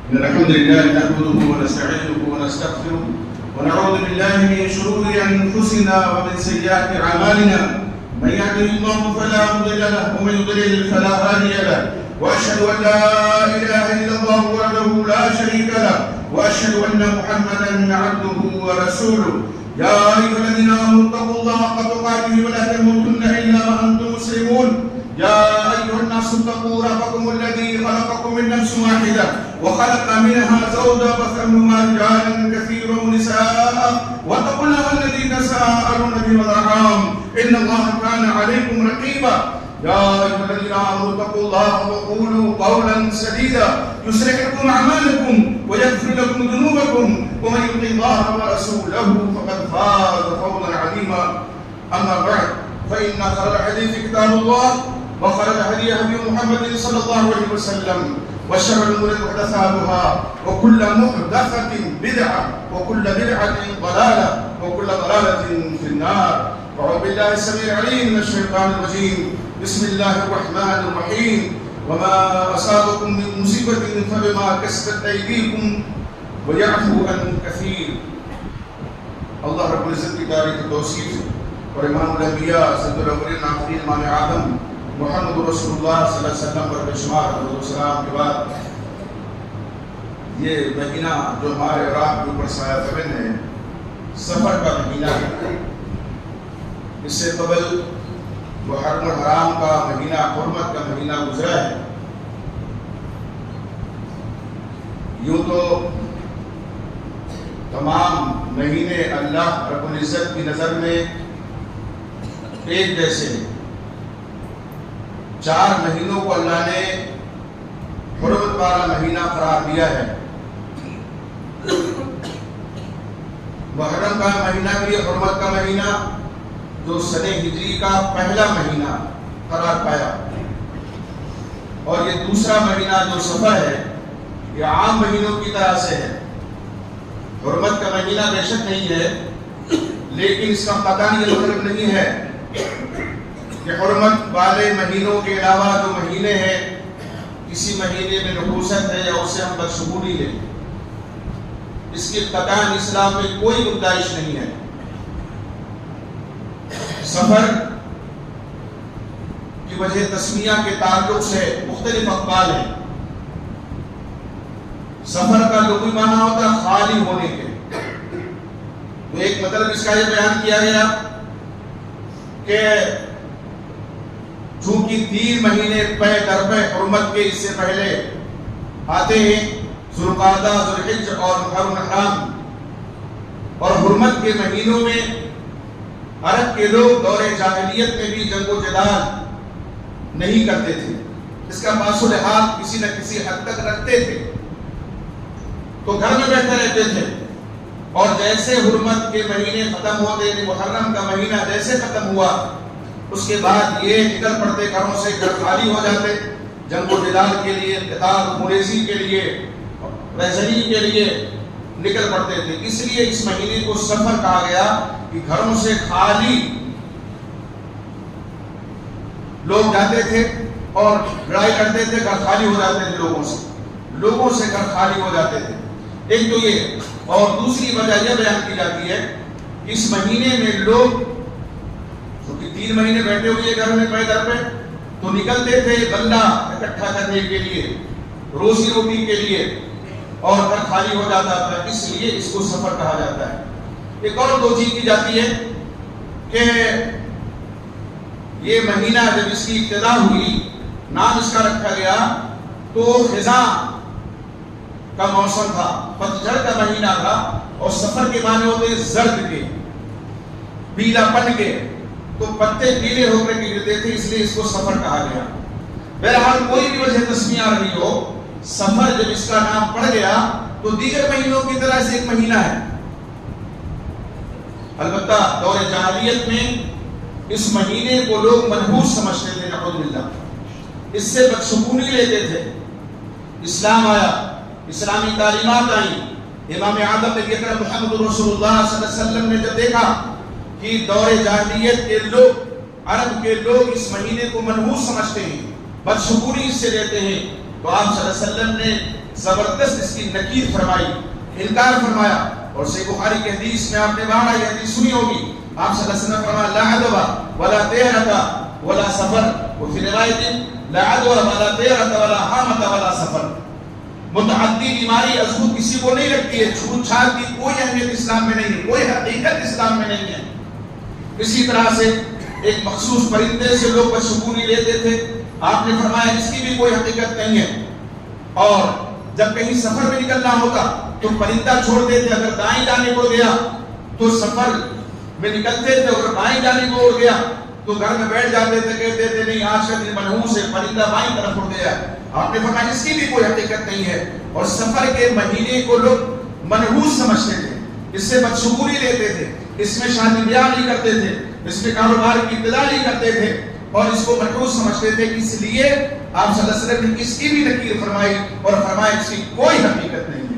إن الحمد لله نحمده ونستعينه ونستغفره ونعوذ بالله من شرور أنفسنا ومن سيئات أعمالنا من يهده الله فلا مضل له ومن يضلل فلا هادي له وأشهد أن لا إله إلا الله وحده لا شريك له وأشهد أن محمدا عبده ورسوله يا أيها الذين آمنوا اتقوا الله حق تقاته ولا تموتن إلا وأنتم مسلمون يا أيها الناس اتقوا ربكم الذي خلقكم من نفس واحدة وخلق منها زوجها وبث منهما رجالا كثيرا ونساء واتقوا الله الذي تساءلون به والأرحام إن الله كان عليكم رقيبا يا أيها الذين آمنوا اتقوا الله وقولوا قولا سديدا يصلح لكم أعمالكم ويغفر لكم ذنوبكم ومن يطع الله ورسوله فقد فاز فوزا عظيما أما بعد فإن خير الحديث كتاب الله وخير الهدي هدي محمد صلى الله عليه وسلم وشر الأمور محدثاتها وكل محدثة بدعة وكل بدعة ضلالة وكل ضلالة في النار. أعوذ بالله السميع العليم من الشيطان الرجيم. بسم الله الرحمن الرحيم. وما أصابكم من مصيبة فبما كسبت أيديكم ويعفو عن كثير. اللہ رب العزت کی تعریف توصیف اور امام الانبیاء سید الاولین والآخرین امام اعظم محمد رسول اللہ صلی اللہ علیہ وسلم پر بے شمار درود و سلام کے بعد یہ مہینہ جو ہمارے رات کے اوپر سایہ فکن ہے سفر کا مہینہ ہے. اس سے قبل محرم الحرام کا مہینہ حرمت کا مہینہ گزرا ہے. یوں تو تمام مہینے اللہ رب العزت کی نظر میں ایک جیسے ہیں. 4 مہینوں کو اللہ نے حرمت والا مہینہ قرار دیا ہے. محرم کا مہینہ بھی حرمت کا مہینہ جو سنہ ہجری کا پہلا مہینہ قرار پایا, اور یہ دوسرا مہینہ جو صفر ہے یہ عام مہینوں کی طرح سے ہے. حرمت کا مہینہ بے شک نہیں ہے, لیکن اس کا قطعاً یہ مطلب نہیں ہے کہ حرمت والے مہینوں کے علاوہ جو مہینے ہیں کسی مہینے میں نحوست ہے یا اسے ہم بدشگونی لیں. اس کی قطعاً اسلام میں کوئی گنجائش نہیں ہے. سفر کی وجہ تسمیہ کے تعلق سے مختلف اقوال ہیں. سفر کا لغوی معنی ہوتا ہے خالی ہونے کے. تو ایک مطلب اس کا یہ بیان کیا گیا کہ چونکہ 3 مہینے پے در پے حرمت کے اس سے پہلے آتے ہیں ذوالقعدہ, ذوالحج اور محرم الحرام, اور حرمت کے مہینوں میں عرب کے لوگ دور جاہلیت میں بھی جنگ و جدال نہیں کرتے تھے. اس کا پاس و لحاظ کسی نہ کسی حد تک رکھتے تھے, تو گھر میں بیٹھے رہتے تھے. اور جیسے حرمت کے مہینے ختم ہوتے, محرم کا مہینہ جیسے ختم ہوا, اس کے بعد یہ نکل پڑتے گھروں سے, گھر خالی ہو جاتے جنگ و جدال کے لیے, قتال خونریزی کے لیے, رہزنی کے لیے نکل پڑتے تھے. اس لیے اس مہینے کو سفر کہا گیا کہ گھروں سے خالی لوگ جاتے تھے اور لڑائی کرتے تھے, گھر خالی ہو جاتے تھے لوگوں سے گھر خالی ہو جاتے تھے. ایک تو یہ, اور دوسری وجہ یہ بیان کی جاتی ہے کہ اس مہینے میں لوگ کیونکہ 3 مہینے بیٹھے ہوئے گھر میں پے در پہ, تو نکلتے تھے غلہ اکٹھا کرنے کے لیے, روزی روٹی کے لیے, اور گھر خالی ہو جاتا تھا. اس لیے اس کو سفر کہا جاتا ہے. ایک اور توجیہ کی جاتی ہے کہ یہ مہینہ جب اس کی ابتدا ہوئی, نام اس کا رکھا گیا, تو خزاں کا موسم تھا, پتجھڑ کا مہینہ تھا, اور سفر کے معنی ہوتے زرد کے, پیلا پن کے, تو پتے پیلے ہو کر گرتے تھے, اس لیے اس کو سفر کہا گیا. بہرحال کوئی بھی وجہ تسمیہ رہی ہو, سفر جب اس کا نام پڑ گیا تو دیگر مہینوں کی طرح سے ایک مہینہ ہے. البتہ دور جاہلیت میں اس مہینے کو لوگ منحوس سمجھتے تھے, نعوذ باللہ, اس سے بدشگونی لیتے تھے. اسلام آیا, اسلامی تعلیمات آئیں, امام اعظم نبی اکرم محمد رسول اللہ صلی اللہ علیہ وسلم نے جب دیکھا کہ دور جاہلیت کے لوگ, عرب کے لوگ اس مہینے کو منحوس سمجھتے ہیں, بدشگونی اس سے لیتے ہیں, تو آپ صلی اللہ علیہ وسلم نے زبردست اس کی نکیر فرمائی، انکار فرمایا. اور صحیح بخاری کی حدیث میں آپ نے باہر یہ حدیث سنی ہوگی، آپ صلی اللہ علیہ وسلم فرمایا لا عدوى ولا طیرة ولا سفر، وفي روایت لا عدوى ولا طیرة ولا حامة ولا سفر. متعدی بیماری از خود کسی کو نہیں لگتی ہے، چھوٹ چھاٹ کی کوئی اہمیت اسلام میں نہیں ہے، کوئی حقیقت اسلام میں نہیں ہے. اسی طرح سے ایک مخصوص پرندے سے لوگ بدشگونی لیتے تھے، آپ نے فرمایا اس کی بھی کوئی حقیقت نہیں ہے. اور جب کہیں سفر میں نکلنا ہوتا تو پرندہ چھوڑتے تھے، اگر دائیں جانے کو گیا تو سفر میں نکلتے تھے، اگر بائیں جانے کو اڑ گیا تو گھر میں بیٹھ جاتے تھے، کہتے تھے نہیں آج کا دن منحوس ہے، پرندہ بائیں طرف اڑ گیا. آپ نے فرمایا اس کی بھی کوئی حقیقت نہیں ہے. اور سفر کے مہینے کو لوگ منحوس سمجھتے تھے، اس سے بدشگونی لیتے تھے، اس میں شادی بیاہ نہیں کرتے تھے، اس میں کاروبار کی ابتدا نہیں کرتے تھے اور اس کو منحوس سمجھتے تھے. اس لیے آپ صلی اللہ علیہ وسلم نے اس کی بھی نکیر فرمائی اور فرمایا اس کی کوئی حقیقت نہیں ہے.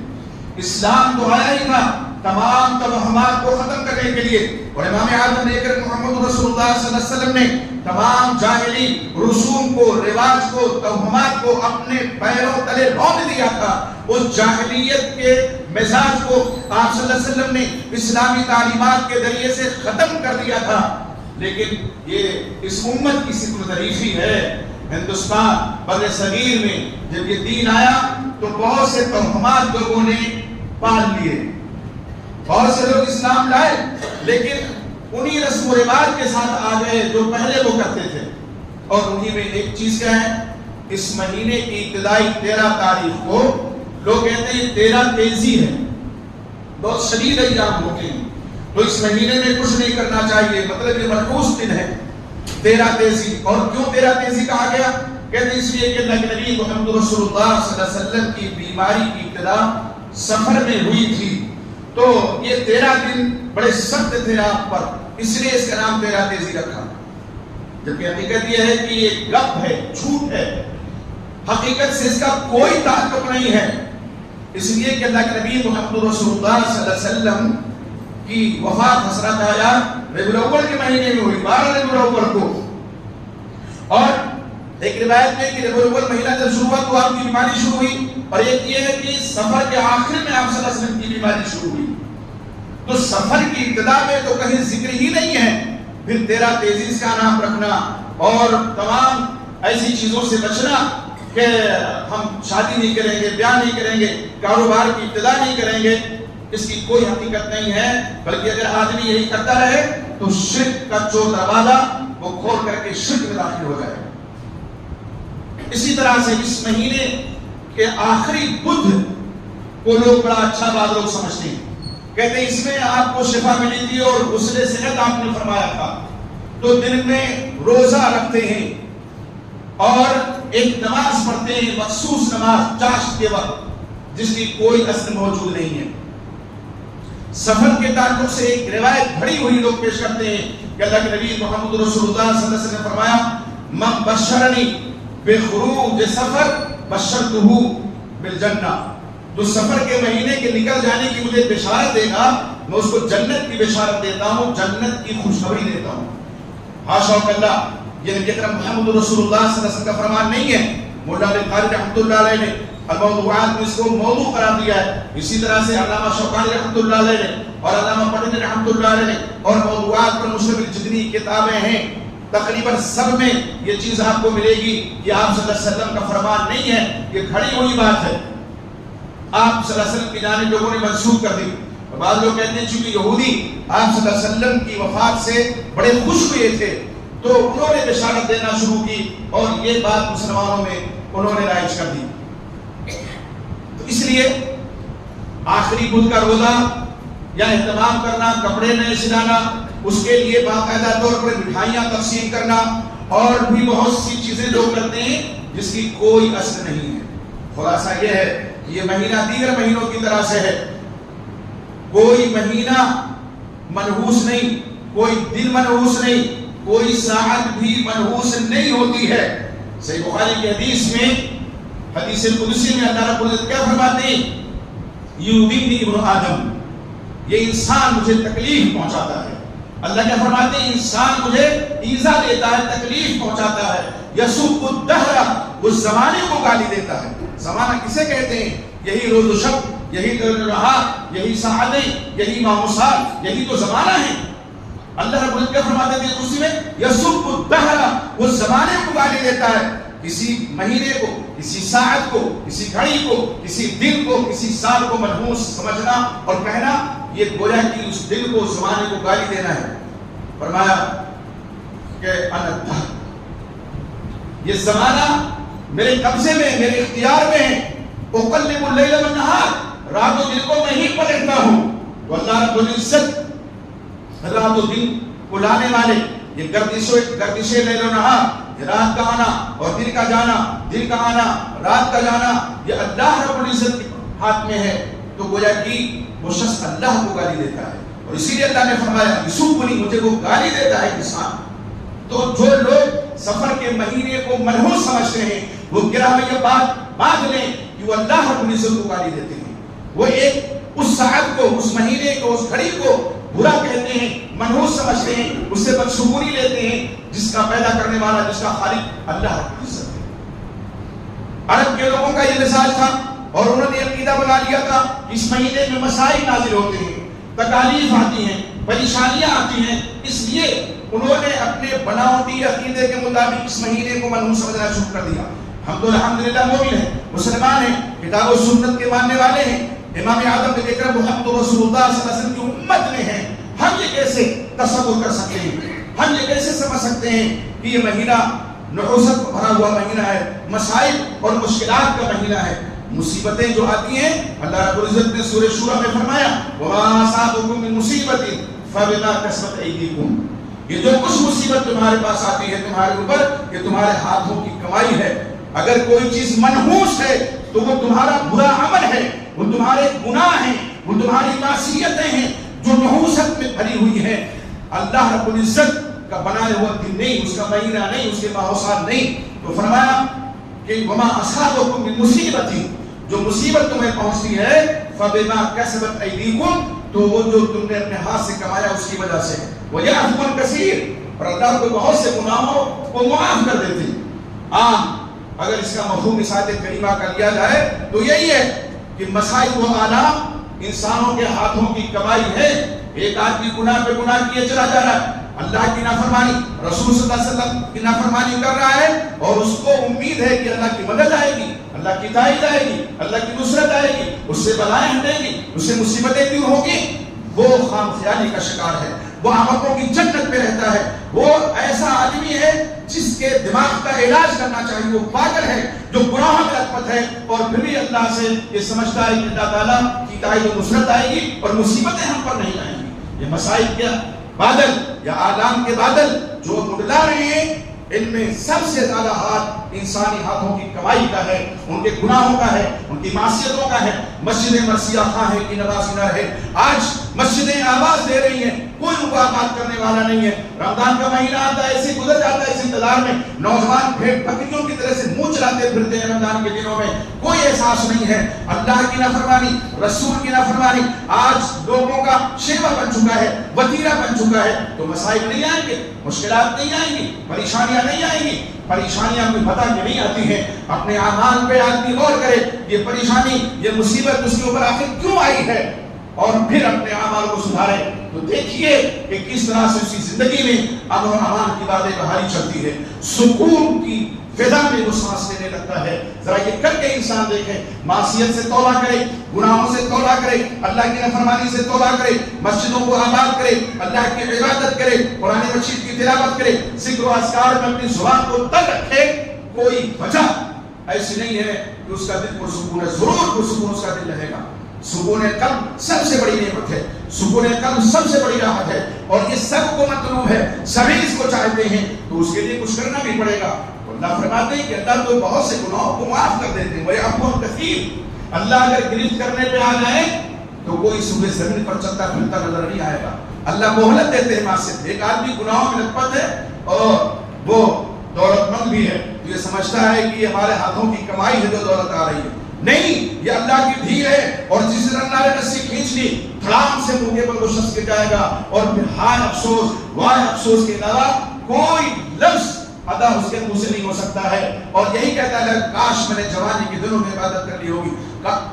اسلام تو آیا ہی تھا تمام توہمات کو ختم کرنے کے لیے، اور امام اعظم نے محمد رسول اللہ صلی اللہ علیہ وسلم نے تمام جاہلی رسوم کو، رواج کو، توہمات کو اپنے پیروں تلے رونق دیا تھا. اس جاہلیت کے مزاج کو آپ صلی اللہ علیہ وسلم نے اسلامی تعلیمات کے ذریعے سے ختم کر دیا تھا. لیکن یہ اس امت کی صفت ظریفی ہے. ہندوستان بر صغیر میں جب یہ دین آیا تو بہت سے توہمات لوگوں نے پال لیے، بہت سے لوگ اسلام لائے لیکن انہی رسم و رواج کے ساتھ آ گئے جو پہلے وہ کرتے تھے. اور انہی میں ایک چیز کیا ہے، اس مہینے کی ابتدائی 13 تاریخ کو لوگ کہتے ہیں 13 تیزی ہے، بہت شدید ایام ہوتے ہیں تو اس مہینے میں کچھ نہیں کرنا چاہیے، مطلب یہ منحوس دن ہے 13 تیزی. اور کیوں 13 تیزی کہا گیا؟ کہتے ہیں اس لیے کہ اللہ کے نبی محمد رسول اللہ صلی اللہ علیہ وسلم کی بیماری کی ابتدا سفر میں ہوئی تھی، تو یہ 13 دن بڑے سخت تھے آپ پر، اس لیے اس کا نام 13 تیزی رکھا. جبکہ حقیقت یہ ہے کہ یہ گپ ہے، جھوٹ ہے، حقیقت سے اس کا کوئی تعلق نہیں ہے. اس لیے کہ اللہ کے نبی محمد رسول اللہ صلی اللہ علیہ وسلم کی وفات حضرت آیا ربیع الاول کے مہینے میں ہوئی، 12 ربیع الاول کو. اور ایک روایت میں کہ ربیع الاول مہینہ جب شروع ہوا تو آپ کی بیماری شروع ہوئی، اور ایک یہ ہے کہ سفر کے آخر میں آپ صلی اللہ علیہ وسلم کی بیماری شروع ہوئی. تو سفر کی ابتدا میں تو کہیں ذکر ہی نہیں ہے، پھر 13 تیزی کا نام رکھنا اور تمام ایسی چیزوں سے بچنا کہ ہم شادی نہیں کریں گے، بیاہ نہیں کریں گے، کاروبار کی ابتدا نہیں کریں گے، اس کی کوئی حقیقت نہیں ہے. بلکہ اگر آدمی یہی کرتا رہے تو شرک کا جو دروازہ وہ کھول کر کے شرک میں داخل ہو جائے. اسی طرح سے اس مہینے کے آخری بدھ کو لوگ بڑا اچھا بات لوگ سمجھتے ہیں، کہتے ہیں اس میں آپ کو شفا ملی تھی اور غسل صحت آپ نے فرمایا تھا، تو دن میں روزہ رکھتے ہیں اور ایک نماز پڑھتے ہیں، مخصوص نماز چاشت کے وقت، جس کی کوئی اصل موجود نہیں ہے. سفر کے تعلق سے ایک روایت بھری ہوئی لوگ پیش کرتے ہیں کہ اللہ کے نبی محمد رسول اللہ صلی اللہ علیہ وسلم نے فرمایا من بشرنی بخروج سفر بشرتہ بالجنہ، جو سفر کے مہینے کے نکل جانے کی مجھے بشارت دے گا میں اس کو جنت کی بشارت دیتا ہوں، جنت کی خوشخبری دیتا ہوں. حاشا اللہ، یہ نبی اکرم محمد رسول اللہ صلی اللہ علیہ وسلم کا فرمان نہیں ہے. مولانا القاری رحمۃ اللہ علیہ نے الموضوعات میں اس کو موضوع قرار دیا ہے. اسی طرح سے علامہ شوکانی رحمۃ اللہ علیہ نے اور علامہ پٹیل رحمۃ اللہ علیہ نے اور موضوعات پر مشتمل جتنی کتابیں ہیں تقریباً سب میں یہ چیز آپ کو ملے گی. یہ آپ صلی اللہ علیہ وسلم کا فرمان نہیں ہے، یہ کھڑی ہوئی بات ہے، آپ صلی اللہ علیہ وسلم کی جانب لوگوں نے منسوخ کر دی. اور بعض لوگ کہتے ہیں چونکہ یہودی آپ صلی اللہ علیہ وسلم کی وفات سے بڑے خوش ہوئے تھے تو انہوں نے بشارت دینا شروع کی اور یہ بات مسلمانوں میں انہوں نے رائج کر دی. تو اس لیے آخری بدھ کا روزہ یا اہتمام کرنا، کپڑے نئے سلانا، اس کے لیے باقاعدہ طور پر مٹھائیاں تقسیم کرنا اور بھی بہت سی چیزیں لوگ کرتے ہیں جس کی کوئی اثر نہیں ہے. خلاصہ یہ ہے کہ یہ مہینہ دیگر مہینوں کی طرح سے ہے، کوئی مہینہ منحوس نہیں، کوئی دن منحوس نہیں، کوئی ساعت بھی منحوس نہیں ہوتی ہے. صحیح بخاری کی حدیث میں، حدیث القدسی میں اللہ رب العزت کیا فرماتے ہیں؟ یؤذینی ابن آدم، یہ انسان مجھے تکلیف پہنچاتا ہے. اللہ کیا فرماتے ہیں؟ انسان مجھے ایذا دیتا ہے، تکلیف پہنچاتا ہے. یسب الدہر، وہ زمانے کو گالی دیتا ہے. زمانہ کسے کہتے ہیں؟ یہی روز و شب، یہی رہا، یہی ساعتیں، یہی ماموسات، یہی تو زمانہ ہے۔ اللہ رب العزت کیا فرماتے ہیں اسی میں، یسب الدہر، وہ زمانے کو گالی دیتا ہے، کسی مہینے کو، کسی ساعت کو، کسی گھڑی کو، کسی دن کو، کسی سال کو منحوس سمجھنا اور کہنا، یہ گویا کہ اس دن کو، زمانے کو گالی دینا ہے۔ فرمایا کہ انا الدہر، یہ زمانہ میرے قبضے میں، میرے اختیار میں ہے۔ اقلب اللیل والنہار، رات و دن کو میں ہی پلٹتا ہوں۔ تو اللہ رب العزت رات و دن کو لانے والے، یہ گردشیں لیل و نہار، یہ رات کا آنا اور دن کا جانا، دن کا آنا رات کا جانا، یہ اللہ رب العزت کے ہاتھ میں ہے۔ تو گویا کہ وہ شخص اللہ کو گالی دیتا ہے، اور اسی لیے اللہ نے فرمایا یسوبنی، مجھے وہ گالی دیتا ہے انسان۔ تو جو لوگ سفر کے مہینے کو منحوس سمجھتے ہیں، وہ گرہ میں یہ بات باندھ لیں کہ وہ اللہ رب العزت کو گالی دیتے ہیں۔ وہ ایک اس ساعت کو، اس مہینے کو، اس گھڑی کو برا کہتے ہیں، منحوس سمجھتے ہیں، اس سے بدشگونی لیتے ہیں، جس کا پیدا کرنے والا، جس کا خالق اللہ رب العزت ہے۔ عرب کے لوگوں کا یہ مزاج تھا، اور انہوں نے عقیدہ بنا لیا تھا کہ اس مہینے میں مسائل نازل ہوتے ہیں، تکالیف آتی ہیں، پریشانیاں آتی ہیں، اس لیے انہوں نے اپنے بناوٹی عقیدے کے مطابق اس مہینے کو منحوس سمجھنا شروع کر دیا۔ ہم تو الحمدللہ مومن ہیں، مسلمان ہیں، کتاب و سنت کے ماننے والے ہیں، امام اعظم نبی اکرم محمد رسول اللہ صلی اللہ علیہ وسلم کی امت میں ہیں۔ ہم یہ کیسے تصور کر سکتے ہیں، ہم یہ کیسے سمجھ سکتے ہیں کہ یہ مہینہ نحوست بھرا ہوا مہینہ ہے، مسائل اور مشکلات کا مہینہ ہے، مصیبتیں جو آتی ہیں؟ اللہ رب العزت نے سورہ شورى میں فرمایا وَمَا أَصَابَكُم مِّن مُّصِيبَةٍ فَبِمَا كَسَبَتْ أَيْدِيكُمْ، یہ جو کچھ مصیبت تمہارے پاس آتی ہے تمہارے اوپر، یہ تمہارے ہاتھوں کی کمائی ہے۔ اگر کوئی چیز منحوس ہے تو وہ تمہارا برا عمل ہے، وہ تمہارے گناہ ہیں، وہ تمہاری معصیتیں ہیں جو نحوست میں بھری ہوئی ہیں۔ اللہ رب العزت کا بنایا ہوا دن نہیں، اس کا مہینہ نہیں، اس کے ماحوسات نہیں۔ تو فرمایا کہ وما اصابکم من مصیبت، جو مصیبت تمہیں پہنچتی ہے فبما کسبت ایدیکم، تو وہ جو تم نے اپنے ہاتھ سے کمایا اس کی وجہ سے، ویعفو عن کثیر، اور اللہ کو بہت سے گناہوں کو معاف کر دیتے۔ عام اگر اس کا مفہوم اس آیت کریمہ کا لیا جائے تو یہی ہے کہ مسائل و آلام انسانوں کے ہاتھوں کی کمائی ہے۔ ایک آدمی گناہ پہ گناہ کیے چلا جا رہا ہے، اللہ کی نافرمانی، رسول صلی اللہ علیہ وسلم کی نافرمانی کر رہا ہے، اور اس کو امید ہے کہ اللہ کی مدد آئے گی، اللہ کی تائید آئے گی، اللہ کی نصرت آئے گی، اس سے بلائیں ہٹیں گی، اس سے مصیبتیں دور ہوگی۔ وہ خام خیالی کا شکار ہے، وہ احمقوں کی جنت میں رہتا ہے۔ وہ ایسا آدمی ہے جس کے دماغ کا علاج کرنا چاہیے، وہ پاگل ہے جو گناہوں میں لطمت ہے، اور پھر بھی اللہ سے یہ سمجھتا ہے کہ اللہ تعالیٰ کی تائید و نصرت آئے گی اور مصیبتیں ہم پر نہیں آئیں گی۔ یہ مسائل کیا بادل یا آلام کے بادل جو منڈلا رہے ہیں، ان میں سب سے زیادہ ہاتھ انسانی ہاتھوں کی کمائی کا ہے، ان کے گناہوں کا ہے، ان کی معصیتوں کا ہے۔ مسجدیں مرثیہ خواہ ہے کہ نمازی نہ رہے، آج مسجدیں آواز دے رہی ہیں، کوئی ان کو آباد کرنے والا نہیں ہے۔ رمضان کا مہینہ آتا ہے، ایسے گزر جاتا ہے، اس انتظار میں نوجوان بھیڑ بکریوں کی طرح سے منہ چلاتے پھرتے ہیں۔ رمضان کے دنوں میں کوئی احساس نہیں ہے، اللہ کی نافرمانی، رسول کی نافرمانی آج لوگوں کا شیوا بن چکا ہے، وتیرہ بن چکا ہے۔ تو مسائل نہیں آئیں گے، مشکلات نہیں آئیں گی، پریشانیاں نہیں آئیں گی۔ پریشانیاں کوئی بتا کے نہیں آتی ہیں، اپنے اعمال پہ آدمی غور کرے، یہ پریشانی، یہ مصیبت اس کے اوپر آخر کیوں آئی ہے، اور پھر اپنے اعمال کو سدھارے تو دیکھیے کہ کس طرح سے اس کی زندگی میں امن و امان کی باتیں بہاری چلتی ہے، سکون کی فضا میں وہ سانس لینے لگتا ہے۔ ذرا یہ کر کے انسان دیکھے، معصیت سے توبہ کرے، گناہوں سے توبہ کرے، اللہ کی نافرمانی سے توبہ کرے، مسجدوں کو آباد کرے، اللہ کی عبادت کرے، قرآن مجید کی تلاوت کرے، ذکر و اذکار میں اپنی زبان کو تر رکھے۔ کوئی وجہ ایسی نہیں ہے کہ اس کا دل پرسکون ہے، ضرور پرسکون اس کا دل رہے گا۔ سکون قلب سب سے بڑی نعمت ہے، سکون قلب سب سے بڑی راحت ہے، اور یہ سب کو مطلوب ہے، سبھی اس کو چاہتے ہیں، تو اس کے لیے کچھ کرنا بھی پڑے گا۔ اللہ فرماتے ہیں کہ اللہ تو بہت سے گناہوں کو معاف کر دیتے ہیں، وَيَعْفُو عَن كَثِيرٍ۔ اللہ اگر گرفت کرنے پہ آ جائے تو کوئی صبح زمین پر چلتا پھرتا نظر نہیں آئے گا۔ اللہ مہلت دیتے ہیں معصیت۔ ایک آدمی گناہوں میں لطمت ہے اور وہ دولت مند بھی ہے، تو یہ سمجھتا ہے کہ ہمارے ہاتھوں کی کمائی ہے جو دولت آ رہی ہے، نہیں، یہ اللہ کی بھی ہے، اور جس دن اللہ نے رسی کھینچ لی دھڑام سے موقع پر وہ شخص گر جائے گا، اور پھر ہائے افسوس وائے افسوس کے علاوہ کوئی لفظ ادا اس کے منہ سے نہیں ہو سکتا ہے، اور یہی کہتا ہے کاش میں نے جوانی کے دنوں میں عبادت کر لی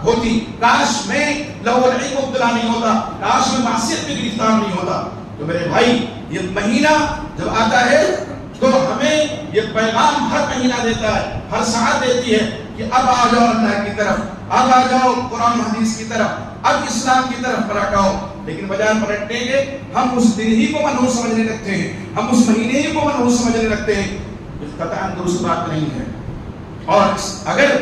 ہوتی، کاش میں لہو العلم مبتلا نہیں ہوتا، کاش میں معصیت میں گرفتار نہیں ہوتا۔ تو میرے بھائی یہ مہینہ جب آتا ہے تو ہمیں یہ پیغام ہر مہینہ دیتا ہے، ہر ساعت دیتی ہے کہ اب آ جاؤ اللہ کی طرف، اب آ جاؤ قرآن حدیث کی طرف، اب اسلام کی طرف پلٹ آؤ۔ لیکن بجائے پلٹنے کے ہم اس دن ہی کو منحوس سمجھنے لگتے ہیں، ہم اس مہینے ہی کو منحوس سمجھنے لگتے ہیں۔ قطعاً درست بات نہیں ہے، اور اگر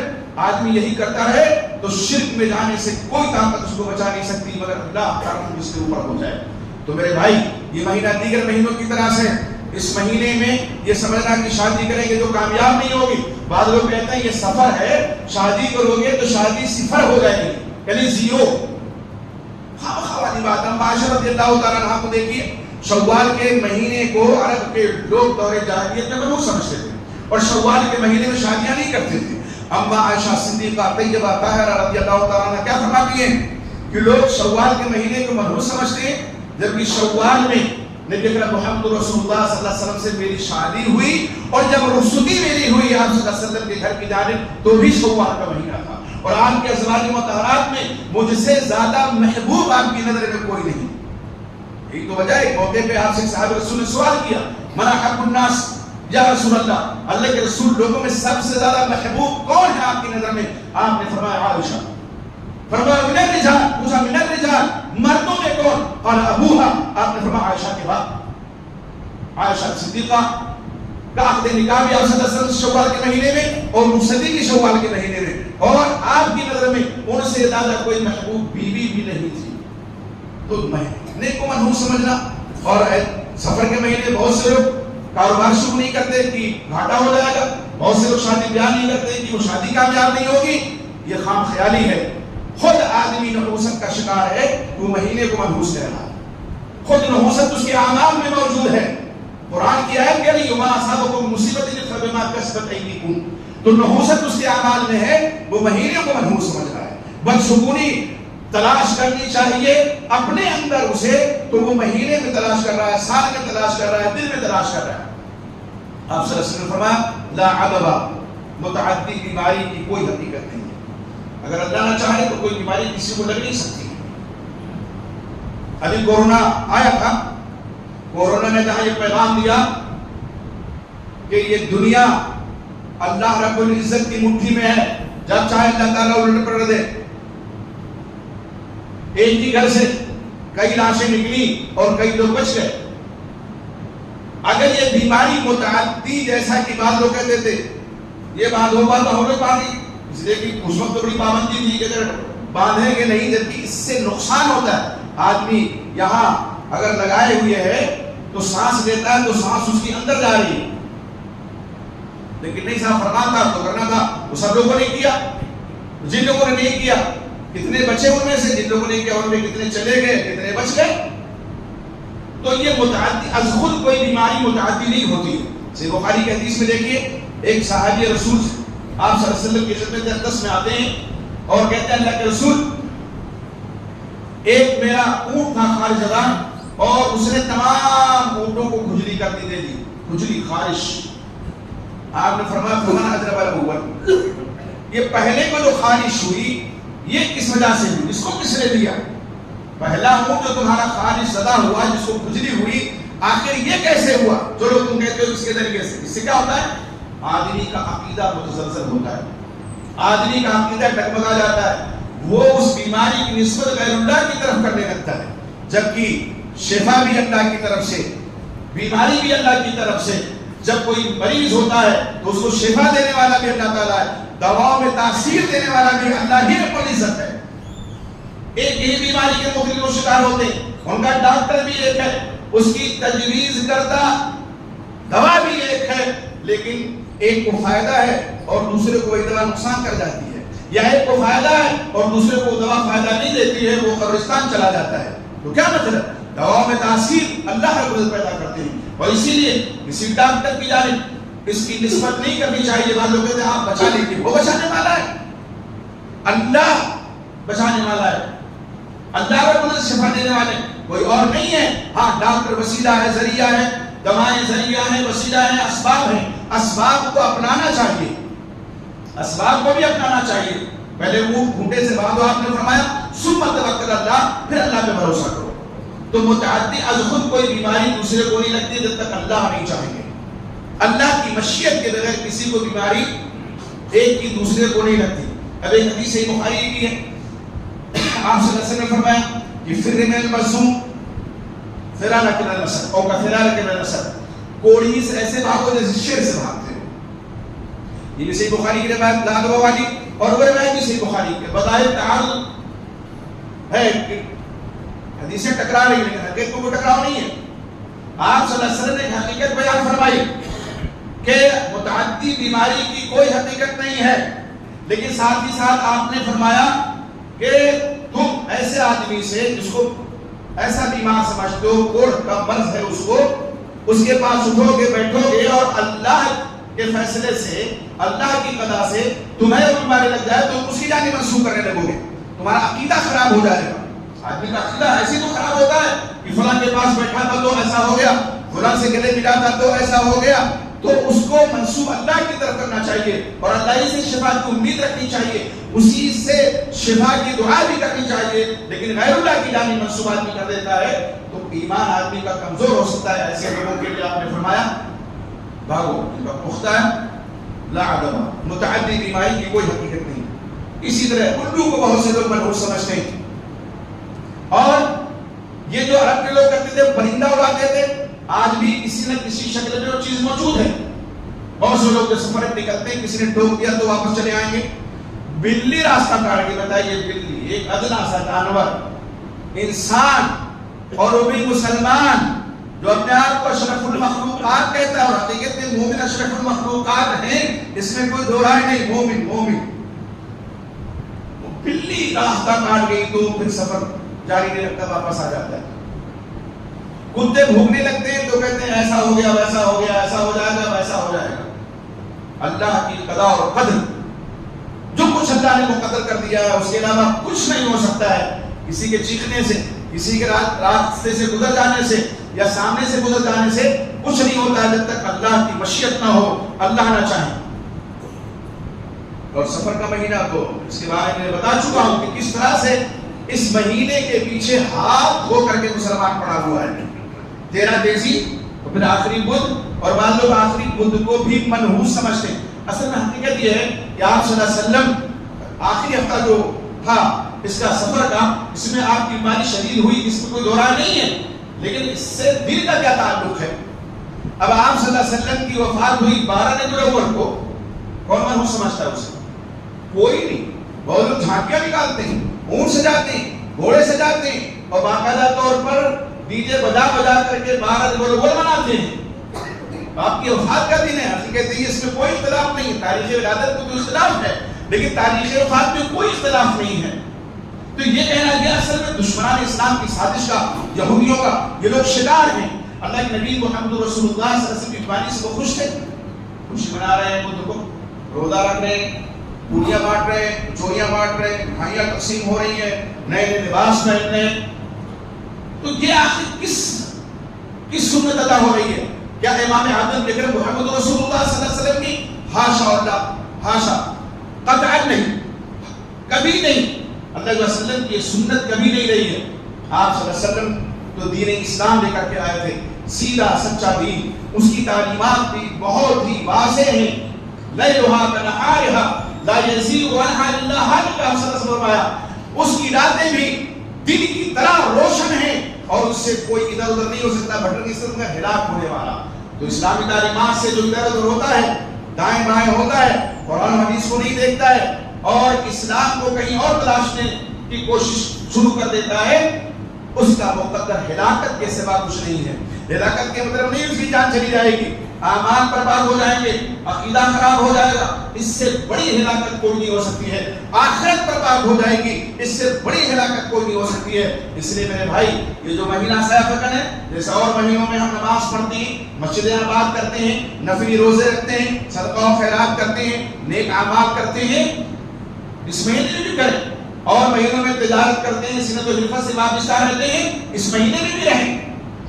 آدمی یہی کرتا ہے تو شرک میں جانے سے کوئی طاقت اس کو بچا نہیں سکتی مگر اللہ تعالیٰ اس کے اوپر ہو جائے۔ تو میرے بھائی یہ مہینہ دیگر مہینوں کی طرح سے اس مہینے میں یہ سمجھنا کہ شادی کریں گے تو کامیاب نہیں ہوگی۔ بعض لوگ کہتے ہیں یہ سفر ہے، شادی کرو گے تو شادی صفر ہو جائے گی، یعنی زیرو۔ خواہی بات ہم معاشر رضی اللہ تعالیٰ عنہ کو دیکھیے، شوال کے مہینے کو عرب کے لوگ دور جاہلیت میں منحوس سمجھتے تھے اور شوال کے مہینے میں شادیاں نہیں کرتے تھے۔ اما عائشہ صدیقہ طیبہ طاہرہ رضی اللہ تعالیٰ عنہ کیا فرماتی ہیں کہ لوگ شوال کے مہینے کو منحوس سمجھتے ہیں، جبکہ شوال میں نبی اکرم محمد رسول اللہ صلی اللہ علیہ وسلم سے میری شادی ہوئی، اور جب رخصتی میری ہوئی آپ صلی اللہ علیہ وسلم کے گھر کی جانب تو بھی شوال کا مہینہ تھا، اور آپ کے ازواج مطہرات میں مجھ سے زیادہ محبوب آپ کی نظر میں کوئی نہیں۔ یہی تو وجہ ہے، موقع پہ آپ سے صحابہ رسول نے سوال کیا، من احب الناس یا رسول اللہ، اللہ کے رسول لوگوں میں سب سے زیادہ محبوب کون ہے آپ کی نظر میں؟ آپ نے فرمایا عائشہ۔ فرمایا من الرجال، پوچھا من الرجال، مردوں میں کون؟ قال ابوہا، آپ نے فرمایا عائشہ کے بعد۔ عائشہ صدیقہ کا عقد نکاح بھی آپ صلی اللہ علیہ وسلم شوال کے مہینے میں اور رخصتی بھی شوال کے مہینے میں، اور آپ کی نظر میں ان سے زیادہ کوئی محبوب بیوی بھی نہیں تھی۔ تو مہینے کو منحوس سمجھنا، اور سفر کے مہینے بہت سے لوگ کاروبار شروع نہیں کرتے کہ گھاٹا ہو جائے گا، بہت سے لوگ شادی بیاہ نہیں کرتے کہ وہ شادی کامیاب نہیں ہوگی، یہ خام خیالی ہے۔ خود آدمی نحوست کا شکار ہے، وہ مہینے کو منحوس کہہ رہا ہے، خود نحوست اس کے اعمال میں موجود ہے۔ قرآن کی آیت کہہ رہی ہے وَمَا أَصَابَكُم مُّصِيبَةٍ فَبِمَا كَسَبَتْ أَيْدِيكُمْ، تو نحوست اس کے اعمال میں ہے، وہ مہینے کو منحوس سمجھ رہا ہے۔ بدشگونی تلاش کرنی چاہیے اپنے اندر اسے، تو وہ مہینے میں تلاش کر رہا ہے، سال میں تلاش کر رہا ہے، دل میں تلاش کر رہا ہے۔ آپ صلی اللہ علیہ وسلم نے فرمایا لا عدوى، متعدی بیماری کی کوئی حقیقت نہیں ہے، اگر اللہ نہ چاہے تو کوئی بیماری کسی کو لگ نہیں سکتی۔ ابھی کورونا آیا تھا، کورونا نے جہاں یہ پیغام دیا کہ یہ دنیا اللہ رب العزت کی مٹھی میں ہے، جب چاہے اللہ تعالیٰ الٹ پلٹ دے۔ ایک ہی گھر سے کئی لاشیں نکلی اور کئی لوگ بچ گئے۔ اگر یہ بیماری متعدی جیسا کہ بعض لوگ کہتے تھے یہ بات ہو بات ہو نہیں پاتی، اس لیے کہ اس وقت بڑی پابندی تھی کہ اگر باندھیں گے نہیں، جبکہ اس سے نقصان ہوتا ہے۔ آدمی یہاں اگر لگائے ہوئے ہے تو سانس لیتا ہے تو سانس اس کے اندر جا رہی ہے، لیکن نہیں صاحب فرمان تھا تو کرنا تھا، وہ سب لوگوں نے کیا۔ جن لوگوں نے نہیں کیا کتنے بچے ان میں سے، جن لوگوں نے کیا ان میں کتنے چلے گئے، کتنے بچ گئے۔ تو یہ متعدی از خود کوئی بیماری متعدی نہیں ہوتی ہے۔ صحیح بخاری کی حدیث میں دیکھیے، ایک صحابی رسول آپ صلی اللہ علیہ وسلم کی خدمت اقدس میں آتے ہیں اور کہتے ہیں اللہ کے رسول ایک میرا اونٹ تھا خارش زدہ اور اس نے تمام اونٹوں کو کھجلی کر دی، دے دی کھجلی خارش۔ آپ نے فرمایا فمن اجرب الاول، یہ پہلے کو جو خارش ہوئی یہ کس وجہ سے ہوئی، اس کو کس نے دیا؟ پہلا اونٹ جو تمہارا خارش زدہ ہوا جس کو کھجلی ہوئی، آخر یہ کیسے ہوا جو لوگ تم کہتے ہو اس کے ذریعے سے؟ اس سے کیا ہوتا ہے؟ آدمی کا عقیدہ متزلزل ہوتا ہے، آدمی کا عقیدہ ڈگمگا جاتا ہے، وہ اس بیماری کی نسبت غیر اللہ کی طرف کرنے لگتا ہے، جبکہ شفا بھی اللہ کی طرف سے، بیماری بھی اللہ کی طرف سے۔ جب کوئی مریض ہوتا ہے تو اس کو شفا دینے والا بھی اللہ تعالیٰ ہے، دواؤں میں تاثیر دینے والا بھی اللہ ہی رب العزت ہے۔ ایک ہی بیماری کے مختلف لوگ شکار ہوتے ہیں، ان کا ڈاکٹر بھی ایک ہے، اس کی تجویز کردہ دوا بھی ایک ہے، لیکن ایک کو فائدہ ہے اور دوسرے کو ایک دوا نقصان کر جاتی ہے، یا ایک کو فائدہ ہے اور دوسرے کو دوا فائدہ نہیں دیتی ہے، وہ قبرستان چلا جاتا ہے۔ تو کیا مطلب؟ دواؤں میں تاثیر اللہ رب العزت پیدا کرتے ہیں، اور اسی لیے کسی ڈاکٹر کی جانب اس کی نسبت نہیں کرنی چاہیے۔ بعض لوگ کہتے ہیں آپ بچا لیجیے، وہ بچانے والا ہے، اللہ بچانے والا ہے، اللہ رب العزت شفا دینے والے، کوئی اور نہیں ہے۔ ہاں ڈاکٹر وسیلہ ہے، ذریعہ ہے، دوائیں ذریعہ ہیں، وسیلہ ہیں، اسباب ہیں، اسباب کو اپنانا چاہیے، اسباب کو بھی اپنانا چاہیے. پہلے وہ گھوٹے سے باندھو آپ نے فرمایا، ثم توکل اللہ، پھر اللہ پہ بھروسہ کرو. تو متعدی از خود کوئی بیماری دوسرے کو نہیں لگتی جب تک اللہ نہیں چاہیں گے. اللہ کی مشیت کے بغیر کسی کو بیماری ایک کی دوسرے کو نہیں لگتی. اب ایک حدیث صحیح بخاری کی ہے، آپ صلی اللہ علیہ وسلم نے فرمایا کہ فر من المسموم فرارک من الاسد، اور کا فرارک من الاسد، کوڑی سے ایسے بھاگو جیسے شیر سے بھاگتے ہو. یہ بھی صحیح بخاری کی روایت لاغبہ والی، اور وہ روایت بھی صحیح بخاری کی بظاہر تعارض ہے کہ حدیثیں ٹکرا رہی ہیں، لیکن حقیقت کو کوئی ٹکراؤ نہیں ہے. آپ صلی اللہ علیہ وسلم نے حقیقت بیان فرمائی کہ متعدی بیماری کی کوئی حقیقت نہیں ہے، لیکن ساتھ ہی ساتھ آپ نے فرمایا کہ تم ایسے آدمی سے جس کو ایسا بیمار سمجھتے ہو، کوڑ کا مرض ہے اس کے پاس اٹھو گے، بیٹھو گے، اور اللہ کے فیصلے سے، اللہ کی قضا سے تمہیں وہ بیماری لگ جائے تو اس کی جانب منسوخ کرنے لگو گے. تمہارا عقیدہ خراب ہو جائے گا. آدمی کا عقیدہ ایسے تو خراب ہوتا ہے کہ فلاں کے پاس بیٹھا تھا تو ایسا ہو گیا، فلاں سے گلے ملا تھا تو ایسا ہو گیا. تو اس کو منسوب اللہ کی طرف کرنا چاہیے، اور اللہ ہی سے شفا کی امید رکھنی چاہیے، اسی سے شفا کی دعا بھی کرنی چاہیے. لیکن غیر اللہ کی جانب منسوب آدمی کر دیتا ہے تو ایمان آدمی کا کمزور ہو سکتا ہے. ایسے لوگوں کے لیے آپ نے فرمایا بھاگو، ان کا پختہ ہے لا عدم، متعدی بیماری کی کوئی حقیقت نہیں. اسی طرح الو کو بہت سے لوگ منحوس سمجھتے ہیں، اور یہ جو عرب کے لوگ کرتے تھے پرندہ اڑاتے تھے، آج بھی کسی نہ کسی شکل میں وہ چیز موجود ہے. بہت سے لوگ جو سفر نکلتے ہیں، کسی نے ٹوک دیا تو واپس چلے آئیں گے. بلی راستہ کاٹ کے بتائیے، بلی ایک ادنا سا جانور، انسان اور وہ بھی مسلمان جو اپنے آپ کو اشرف المخلوقات کہتا ہے، اور حقیقت میں مومن اشرف المخلوقات ہیں، اس میں کوئی دو رائے نہیں. مومن بلی راستہ کاٹ گئی تو پھر سفر جاری نہیں رکھتا، واپس آ جاتا ہے. کتے بھوکنے لگتے ہیں تو کہتے ہیں ایسا ہو گیا، ویسا ہو گیا، ایسا ہو جائے گا، ویسا ہو جائے گا. اللہ کی قضا اور قدر، جو کچھ اللہ نے مقدر کر دیا ہے اس کے علاوہ کچھ نہیں ہو سکتا ہے. کسی کے چیخنے سے، کسی کے راستے سے گزر جانے سے یا سامنے سے گزر جانے سے کچھ نہیں ہوتا ہے جب تک اللہ کی مشیت نہ ہو، اللہ نہ چاہے. اور سفر کا مہینہ تو اس کے بارے میں بتا چکا ہوں کہ کس طرح سے اس مہینے کے پیچھے ہاتھ دھو کر کے مسلمان پڑا ہوا ہے. 13 تیزی اور پھر آخری بدھ، اور بعض لوگ آخری بدھ کو بھی منحوس سمجھتے ہیں. اصل میں حقیقت یہ ہے کہ آپ صلی اللہ علیہ وسلم آخری ہفتہ جو تھا اس کا سفر کا، اس میں آپ کی بیماری شدید ہوئی، اس میں کوئی دو رائے نہیں ہے، لیکن اس سے دل کا کیا تعلق ہے؟ اب آپ صلی اللہ علیہ وسلم کی وفات ہوئی 12 ربیع الاول کو، کون منحوس سمجھتا ہے اسے؟ کوئی نہیں. بہت لوگ جھانکیاں نکالتے ہیں، اونٹ سجاتے ہیں، گھوڑے سجاتے ہیں، اور باقاعدہ طور پر ڈی جے بجا بجا کر کے 12 ربیع الاول مناتے ہیں. آپ کی وفات کا دن ہے، حقیقت ہے اس میں کوئی اختلاف نہیں ہے. تاریخ ولادت کو تو اختلاف ہے، لیکن تاریخ وفات میں کوئی اختلاف نہیں ہے. تو یہ کہنا یہ اصل میں دشمنان اسلام کی سازش کا، یہودیوں کا، یہ لوگ شکار ہیں. اللہ کے نبی محمد رسول اللہ صلی اللہ علیہ وسلم کی بیماری سے وہ خوش تھے، خوشی منا رہے ہیں، بدھ کو روزہ رکھ رہے ہیں، پوریاں بانٹ رہے ہیں، چوریاں بانٹ رہے ہیں، مٹھائیاں تقسیم ہو رہی ہیں، نئے نئے لباس پہن رہے ہیں. تو یہ آخر کس سنت ادا ہو رہی ہے؟ کیا امام اعظم اکرم محمد رسول اللہ صلی اللہ علیہ وسلم کی؟ حاشا اللہ، حاشا، قطعا نہیں، کبھی نہیں. اللہ علیہ وسلم کی سنت کبھی نہیں رہی ہے. آپ صلی اللہ علیہ وسلم تو دین اسلام لے کر کے آئے تھے، سیدھا سچا دین. اس کی تعلیمات بھی بہت ہی واضح ہیں. لیلھا کنہارھا لا یزیغ عنھا الا ہالک، آپ صلی اللہ علیہ وسلم فرمایا اس کی راتیں بھی دن کی طرح روشن ہیں، اور اس سے کوئی ادھر ادھر نہیں ہو سکتا، بھٹک نہیں سکتا، ہلاک ہونے والا. تو اسلامی تعلیمات سے جو ادھر ادھر ہوتا ہے، دائیں بائیں ہوتا ہے، قرآن حدیث کو نہیں دیکھتا ہے اور اسلام کو کہیں اور تلاشنے کی کوشش شروع کر دیتا ہے، اس کا مقدر ہلاکت کے سوا کچھ نہیں ہے. ہلاکت کے مطلب نہیں اس کی جان چلی جائے گی، اعمال برباد ہو جائیں گے، عقیدہ خراب ہو جائے گا. اس سے بڑی ہلاکت کوئی نہیں ہو سکتی ہے. آخرت برباد ہو جائے گی، اس سے بڑی ہلاکت کوئی نہیں ہو سکتی ہے. اس لیے میرے بھائی، یہ جو مہینہ سیافتن ہے، جیسے اور مہینوں میں ہم نماز پڑھتے ہیں، مسجدیں آباد کرتے ہیں، نفلی روزے رکھتے ہیں، صدقہ و خیرات کرتے ہیں، نیک اعمال کرتے ہیں، اس مہینے میں بھی کریں. اور مہینوں میں تجارت کرتے ہیں، سنت و حرفت سے وابستہ رہتے ہیں، اس مہینے میں بھی رہیں.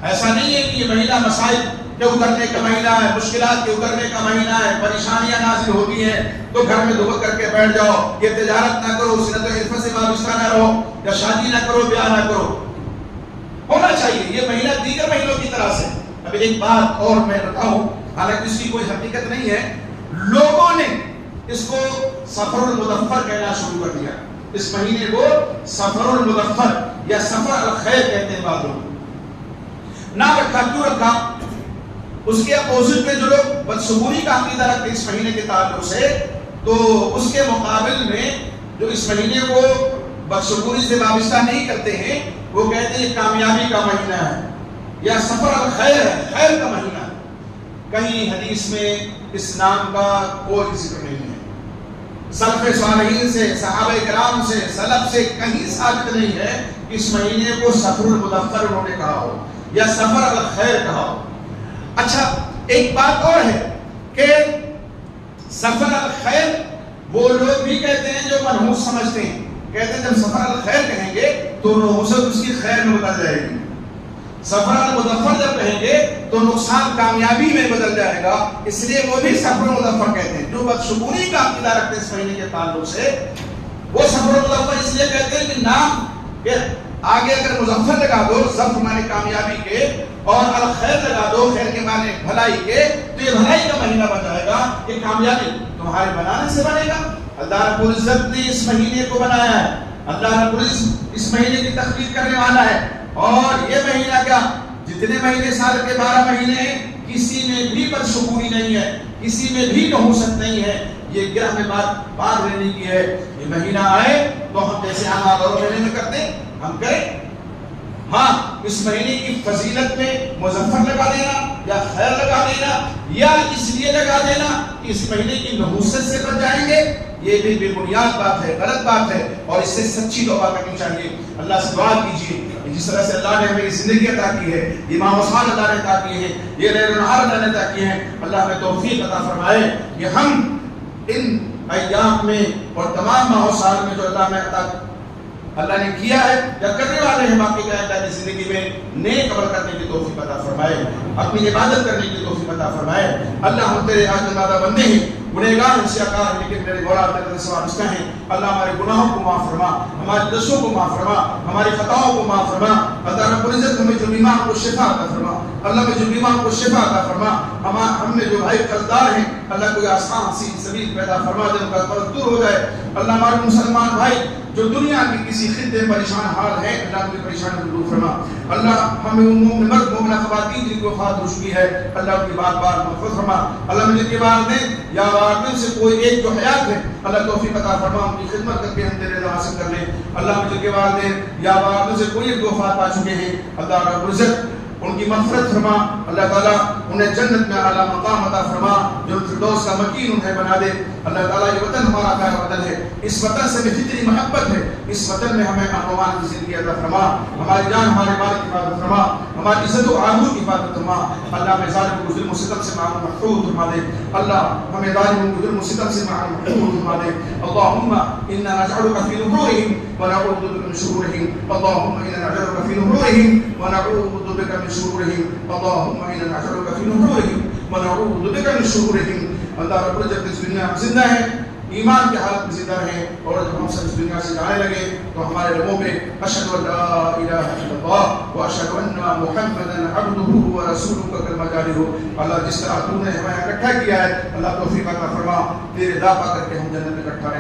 ایسا نہیں ہے کہ یہ مہینہ مسائل کہ اترنے کا مہینہ ہے، مشکلات کے اترنے کا مہینہ ہے، پریشانیاں نازل ہوتی ہیں تو گھر میں دبک کر کے بیٹھ جاؤ، یہ تجارت نہ کرو، صنعت و حرفت سے وابستہ نہ رہو، یا شادی نہ کرو، بیاہ نہ کرو. ہونا چاہیے یہ مہینہ دیگر مہینوں کی طرح سے. اب ایک بات اور میں بتاؤں، حالانکہ اس کی کوئی حقیقت نہیں ہے، لوگوں نے اس کو سفر المظفر کہنا شروع کر دیا. اس مہینے کو سفر المظفر یا سفر الخیر کہتے ہیں بعض لوگ. نام رکھا کیوں رکھا؟ اس کے اپوزٹ میں جو لوگ بدشگونی کا عقیدہ رکھتے اس مہینے کے تعلق سے، تو اس کے مقابل میں جو اس مہینے کو بدشگونی سے وابستہ نہیں کرتے ہیں وہ کہتے ہیں کامیابی کا مہینہ ہے یا سفر الخیر ہے، خیر کا مہینہ ہے. کہیں حدیث میں اس نام کا کوئی ذکر نہیں ہے. سلف صالحین سے، صحابہ کرام سے، سلف سے کہیں ثابت نہیں ہے کہ اس مہینے کو سفر المظفر انہوں نے کہا ہو یا سفر الخیر کہا ہو. اچھا ایک بات اور ہے کہ سفر الخیر وہ لوگ بھی کہتے ہیں جو منحوس سمجھتے ہیں، کہتے ہیں جب سفر الخیر کہیں گے تو نحوست اس کی خیر میں بدل جائے گی، سفر المظفر جب کہیں گے تو نقصان کامیابی میں بدل جائے گا، اس لیے وہ بھی سفر المظفر کہتے ہیں. جو بدشگونی کا عقیدہ رکھتے ہیں اس مہینے کے تعلق سے وہ سفر المظفر اس لیے کہتے ہیں کہ نام کہ آگے اگر مظفر لگا دو، ظفر مانے کامیابی کے، اور الخیر لگا دو، خیر کے مانے بھلائی کے، تو یہ بھلائی کا مہینہ بن جائے گا. یہ کامیابی تمہارے بنانے سے بنے گا. اللہ رب العزت نے اس مہینے کو بنایا ہے، اللہ رب العزت اس مہینے کی تخلیق کرنے والا ہے. اور یہ مہینہ کیا، جتنے مہینے سال کے 12 مہینے ہیں کسی میں بھی بدشگونی نہیں ہے، کسی میں بھی نحوست نہیں ہے. یہ کیا ہمیں بات لینے کی ہے. یہ مہینہ آئے تو ہم جیسے ہم آدھر مہینے میں کرتے ہیں ہم کریں. ہاں اس مہینے کی فضیلت میں مظفر لگا دینا یا خیر لگا دینا یا اس لیے لگا دینا کہ اس مہینے کی نحوست سے بچ جائیں گے، یہ بھی بے بنیاد بات ہے، غلط بات ہے، اور اس سے سچی توبہ کرنی چاہیے. اللہ سے دعا کیجیے جس طرح سے اللہ نے ہمیں زندگی عطا کی ہے، امام عثمان اللہ نے عطا کی ہے، یہ لیل و نہار اللہ نے عطا کی ہے، اللہ ہمیں توفیق عطا فرمائے کہ ہم ان ایام میں اور تمام ماہ و سال میں جو اللہ نے کیا ہے یا کرنے والے ہیں باقی کا اللہ کی زندگی میں نیک عمل کرنے کی توفیق عطا فرمائے، اپنی عبادت کرنے کی توفیق عطا فرمائے. اللہ ہم تیرے عاجز نادہ بندے ہیں، گنہگار ہیں، سیاکار ہیں، لیکن میرے مولا تیرے سے وابستہ ہیں. اللہ ہمارے گناہوں کو معاف فرما، ہمارے دشوں کو معاف فرما، ہماری خطاؤں کو معاف فرما. اللہ رب العزت ہمیں جو بیمار کو شفا عطا فرما، اللہ میں جو بیمار کو شفا عطا فرما. ہم میں جو بھائی قرضدار ہیں اللہ کوئی آسان سی سبیل پیدا فرما دے، ان کا قرض دور ہو جائے. اللہ ہمارے مسلمان بھائی جو دنیا کی کسی خطے میں پریشان حال ہے اللہ کی پریشانی کو دور فرما. اللہ ہمیں مومن مرد مومنہ خواتین جن کو وفات ہو چکی ہے اللہ ان کی بات بار مغفرت فرما. اللہ مجھے کے والدین یا والدین سے کوئی ایک جو حیات ہے اللہ توفیق عطا فرما، ان کی خدمت کر کے ہم تیرے رضا حاصل کر لیں. اللہ مجھے کے والدین یا والدین سے کوئی ایک وفات پا چکے ہیں اللہ رب العزت ان کی مغفرت فرما. اللہ تعالیٰ انہیں جنت میں اعلیٰ مقام عطا فرما، جو فردوس کا مکین انہیں بنا دے. اللہ تعالیٰ یہ وطن ہمارا پیارا وطن ہے، اس وطن سے ہمیں جتنی محبت ہے اس وطن میں ہمیں امن کی زندگی عطا فرما. ہماری جان ہمارے مال کی حفاظت فرما، ہماری عزت و آبرو کی حفاظت فرما. اللہ ہمیں ظالم کو ظلم و ستم سے محفوظ فرما دے. اللہ ہمیں ظالم کو ظلم و ستم سے محفوظ فرما دے. اللهم انا نجعلك في نحورهم ونعوذ بك من شرورهم. اللهم انا نجعلك في نحورهم ونعوذ بك من شرورهم. اللهم انا نجعلك في نحورهم ونعوذ بك من شرورهم. اللہ رب العزت اس دنیا میں زندہ ہے، ایمان کی حالت میں زندہ رہے، اور جب ہم سب اس دنیا سے جانے لگے تو ہمارے لبوں میں اشہد ان لا الہ الا اللہ واشہد ان محمدا عبدہ ورسولہ کا کلمہ جاری ہو. اللہ جس طرح تو نے ہمیں اکٹھا کیا ہے اللہ توفیق عطا فرما، تیرے رضا پا کر کے ہم جنت میں اکٹھا رہیں.